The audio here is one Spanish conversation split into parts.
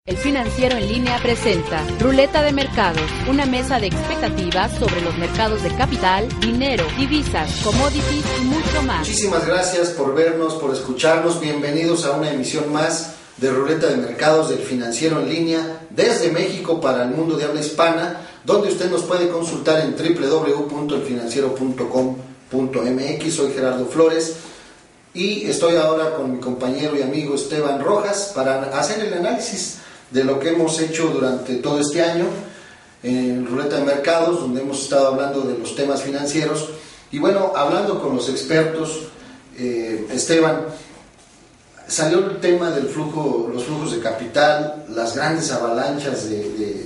El Financiero en Línea presenta Ruleta de Mercados, una mesa de expectativas sobre los mercados de capital, dinero, divisas, commodities y mucho más. Muchísimas gracias por vernos, por escucharnos. Bienvenidos a una emisión más de Ruleta de Mercados del Financiero en Línea desde México para el mundo de habla hispana, donde usted nos puede consultar en www.elfinanciero.com.mx. Soy Gerardo Flores y estoy ahora con mi compañero y amigo Esteban Rojas para hacer el análisis de lo que hemos hecho durante todo este año en Ruleta de Mercados, donde hemos estado hablando de los temas financieros. Y bueno, hablando con los expertos, Esteban, salió el tema del flujo, los flujos de capital, las grandes avalanchas de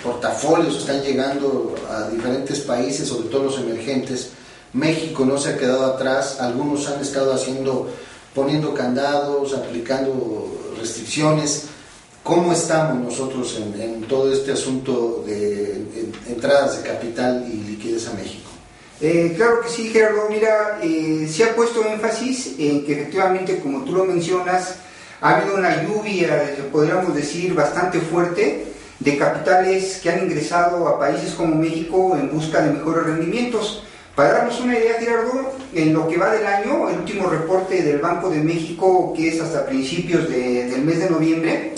portafolios que están llegando a diferentes países, sobre todo los emergentes. México no se ha quedado atrás, algunos han estado poniendo candados, aplicando restricciones. ¿Cómo estamos nosotros en todo este asunto de entradas de capital y liquidez a México? Claro que sí, Gerardo. Mira, se ha puesto énfasis en que efectivamente, como tú lo mencionas, ha habido una lluvia, podríamos decir, bastante fuerte de capitales que han ingresado a países como México en busca de mejores rendimientos. Para darnos una idea, Gerardo, en lo que va del año, el último reporte del Banco de México, que es hasta principios del mes de noviembre,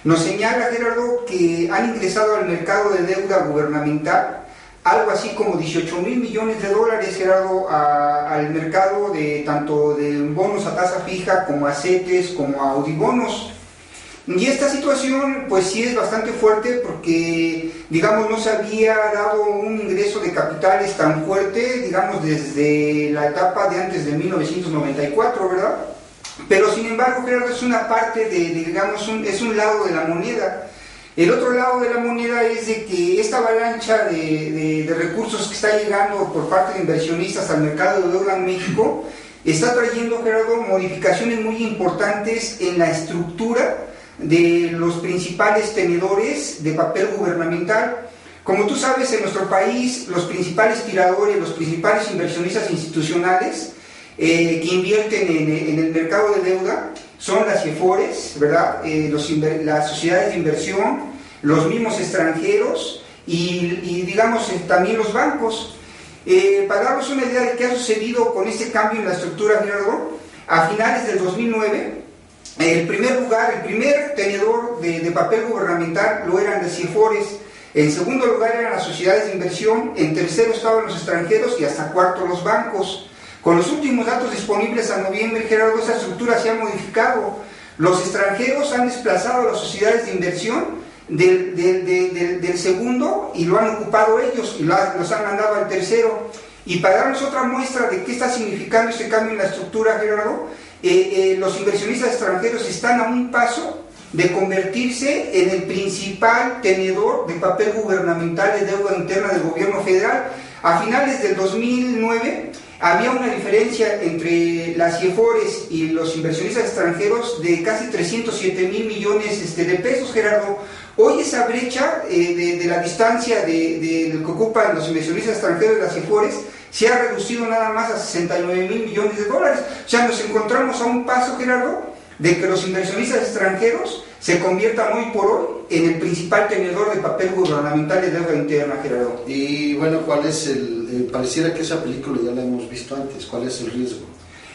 nos señala, Gerardo, que han ingresado al mercado de deuda gubernamental algo así como 18,000 millones de dólares, Gerardo, al mercado de tanto de bonos a tasa fija como a CETES, como a Audibonos. Y esta situación pues sí es bastante fuerte porque, digamos, no se había dado un ingreso de capitales tan fuerte, digamos, desde la etapa de antes de 1994, ¿verdad? Pero sin embargo, Gerardo, es una parte digamos, es un lado de la moneda. El otro lado de la moneda es de que esta avalancha de recursos que está llegando por parte de inversionistas al mercado de deuda en México está trayendo, Gerardo, modificaciones muy importantes en la estructura de los principales tenedores de papel gubernamental. Como tú sabes, en nuestro país los principales tiradores, los principales inversionistas institucionales que invierten en el mercado de deuda son las CIEFORES, ¿verdad? Las sociedades de inversión, los mismos extranjeros y digamos también los bancos. Para darnos una idea de qué ha sucedido con este cambio en la estructura, Gerardo, a finales del 2009, el primer tenedor de papel gubernamental lo eran las CIEFORES, en segundo lugar eran las sociedades de inversión, en tercero estaban los extranjeros y hasta cuarto los bancos. Con los últimos datos disponibles a noviembre, Gerardo, esa estructura se ha modificado. Los extranjeros han desplazado a las sociedades de inversión del segundo y lo han ocupado ellos y los han mandado al tercero. Y para darnos otra muestra de qué está significando este cambio en la estructura, Gerardo, los inversionistas extranjeros están a un paso de convertirse en el principal tenedor de papel gubernamental de deuda interna del gobierno federal. A finales del 2009 había una diferencia entre las CIEFORES y los inversionistas extranjeros de casi 307,000 millones de pesos, Gerardo. Hoy esa brecha de la distancia de que ocupan los inversionistas extranjeros y las CIEFORES se ha reducido nada más a 69,000 millones de dólares. O sea, nos encontramos a un paso, Gerardo, de que los inversionistas extranjeros se conviertan hoy por hoy en el principal tenedor de papel gubernamental de deuda interna, Gerardo. Y bueno, ¿cuál es pareciera que esa película ya la hemos visto antes, ¿cuál es el riesgo?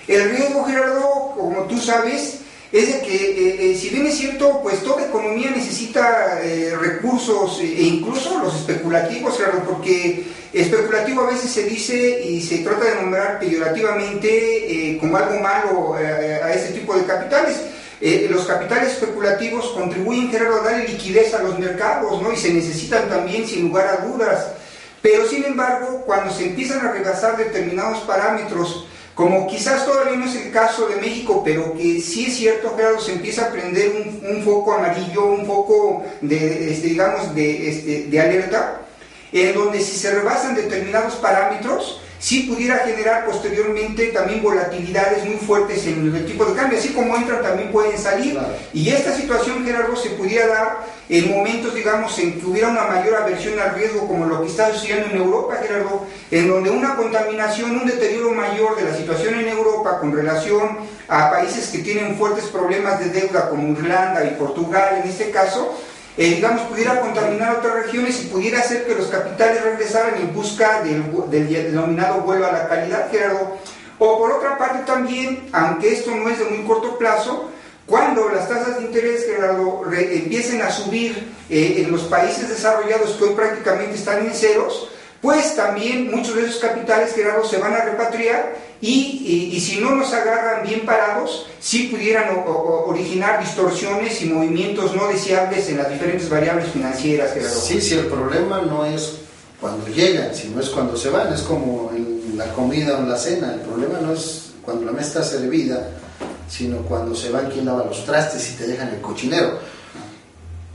El riesgo, Gerardo, como tú sabes, es de que si bien es cierto, pues toda economía necesita recursos e incluso los especulativos, Gerardo, porque especulativo a veces se dice y se trata de nombrar peyorativamente como algo malo a este tipo de capitales. Los capitales especulativos contribuyen, Gerardo, a darle liquidez a los mercados, ¿no? Y se necesitan también, sin lugar a dudas. Pero sin embargo, cuando se empiezan a rebasar determinados parámetros, como quizás todavía no es el caso de México, pero que sí es cierto, Gerardo, se empieza a prender un foco amarillo, un foco de alerta, en donde si se rebasan determinados parámetros, sí pudiera generar posteriormente también volatilidades muy fuertes en el tipo de cambio, así como entran también pueden salir. Claro. Y esta situación, Gerardo, se pudiera dar en momentos, digamos, en que hubiera una mayor aversión al riesgo, como lo que está sucediendo en Europa, Gerardo, en donde una contaminación, un deterioro mayor de la situación en Europa con relación a países que tienen fuertes problemas de deuda, como Irlanda y Portugal en este caso, digamos, pudiera contaminar otras regiones y pudiera hacer que los capitales regresaran en busca del denominado vuelo a la calidad, Gerardo. O por otra parte también, aunque esto no es de muy corto plazo, cuando las tasas de interés, Gerardo, empiecen a subir en los países desarrollados que hoy prácticamente están en ceros, pues también muchos de esos capitales, Gerardo, se van a repatriar y si no nos agarran bien parados, sí pudieran originar distorsiones y movimientos no deseables en las diferentes variables financieras, Gerardo. Sí, el problema no es cuando llegan, sino es cuando se van. Es como en la comida o en la cena. El problema no es cuando la mesa está servida, sino cuando se van, quién lava los trastes y te dejan el cochinero.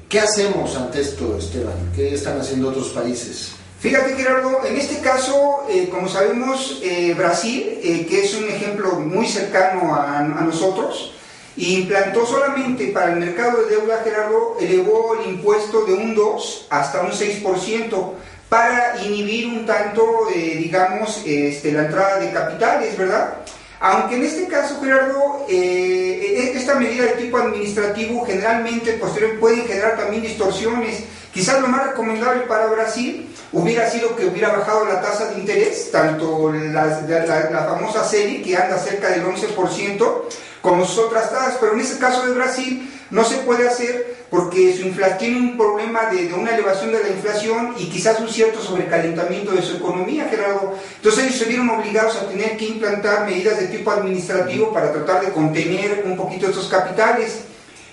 ¿Qué hacemos ante esto, Esteban? ¿Qué están haciendo otros países? Fíjate, Gerardo, en este caso, como sabemos, Brasil, que es un ejemplo muy cercano a nosotros, implantó solamente para el mercado de deuda, Gerardo, elevó el impuesto de un 2 hasta un 6% para inhibir un tanto, digamos, la entrada de capitales, ¿verdad? Aunque en este caso, Gerardo, esta medida de tipo administrativo generalmente posteriormente pueden generar también distorsiones. Quizás lo más recomendable para Brasil hubiera sido que hubiera bajado la tasa de interés, tanto la famosa Selic, que anda cerca del 11%, como sus otras tasas, pero en este caso de Brasil no se puede hacer porque su inflación tiene un problema de una elevación de la inflación y quizás un cierto sobrecalentamiento de su economía, Gerardo. Entonces ellos se vieron obligados a tener que implantar medidas de tipo administrativo para tratar de contener un poquito estos capitales.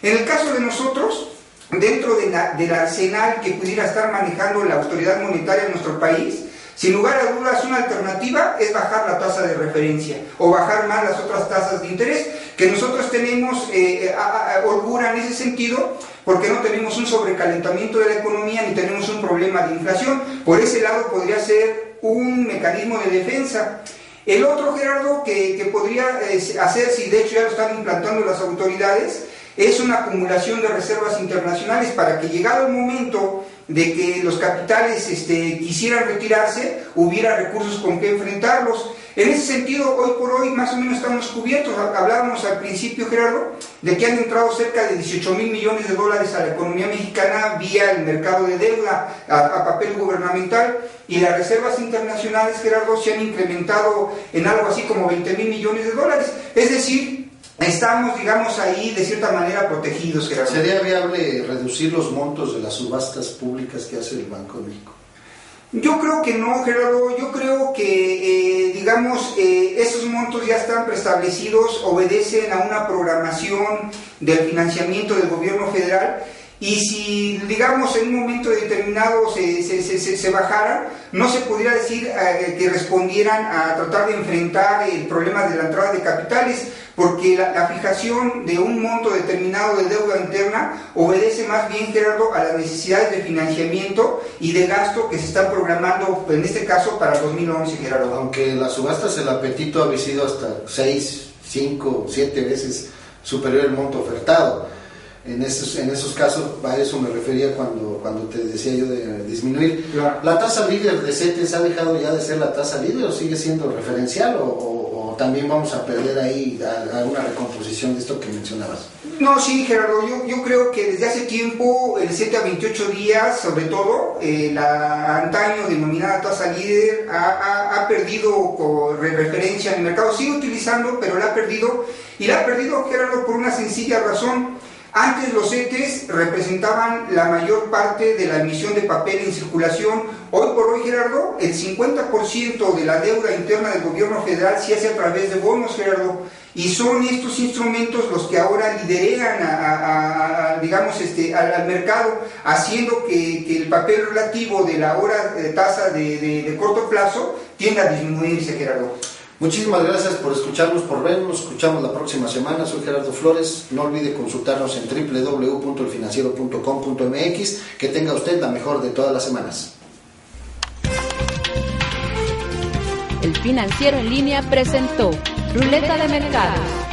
En el caso de nosotros, dentro del arsenal que pudiera estar manejando la autoridad monetaria de nuestro país, sin lugar a dudas una alternativa es bajar la tasa de referencia o bajar más las otras tasas de interés, que nosotros tenemos holgura en ese sentido, porque no tenemos un sobrecalentamiento de la economía ni tenemos un problema de inflación. Por ese lado podría ser un mecanismo de defensa. El otro, Gerardo, que podría hacerse, y de hecho ya lo están implantando las autoridades, es una acumulación de reservas internacionales para que, llegado el momento de que los capitales quisieran retirarse, hubiera recursos con que enfrentarlos. En ese sentido, hoy por hoy más o menos estamos cubiertos. Hablábamos al principio, Gerardo, de que han entrado cerca de 18,000 millones de dólares a la economía mexicana vía el mercado de deuda a papel gubernamental, y las reservas internacionales, Gerardo, se han incrementado en algo así como 20,000 millones de dólares. Es decir, estamos, digamos, ahí de cierta manera protegidos, Gerardo. ¿Sería viable reducir los montos de las subastas públicas que hace el Banco de México? Yo creo que no, Gerardo. Yo creo que, digamos, esos montos ya están preestablecidos, obedecen a una programación del financiamiento del gobierno federal. Y si, digamos, en un momento determinado se bajaran, no se podría decir que respondieran a tratar de enfrentar el problema de la entrada de capitales, porque la fijación de un monto determinado de deuda interna obedece más bien, Gerardo, a las necesidades de financiamiento y de gasto que se están programando, en este caso, para 2011, Gerardo. Aunque en las subastas el apetito ha sido hasta 6, 5, 7 veces superior al monto ofertado. En esos casos, a eso me refería cuando te decía yo de disminuir. Claro. ¿La tasa líder de CETES ha dejado ya de ser la tasa líder o sigue siendo referencial o también vamos a perder ahí a una recomposición de esto que mencionabas? No, sí, Gerardo, yo creo que desde hace tiempo, el CETE a 28 días, sobre todo, la antaño denominada tasa líder ha perdido referencia en el mercado. Sigue utilizando, pero la ha perdido, y la ha perdido, Gerardo, por una sencilla razón. Antes los CETES representaban la mayor parte de la emisión de papel en circulación. Hoy por hoy, Gerardo, el 50% de la deuda interna del gobierno federal se hace a través de bonos, Gerardo. Y son estos instrumentos los que ahora lideran al mercado, haciendo que el papel relativo de la tasa de corto plazo tienda a disminuirse, Gerardo. Muchísimas gracias por escucharnos, por vernos. Nos escuchamos la próxima semana. Soy Gerardo Flores. No olvide consultarnos en www.elfinanciero.com.mx. Que tenga usted la mejor de todas las semanas. El Financiero en Línea presentó Ruleta de Mercados.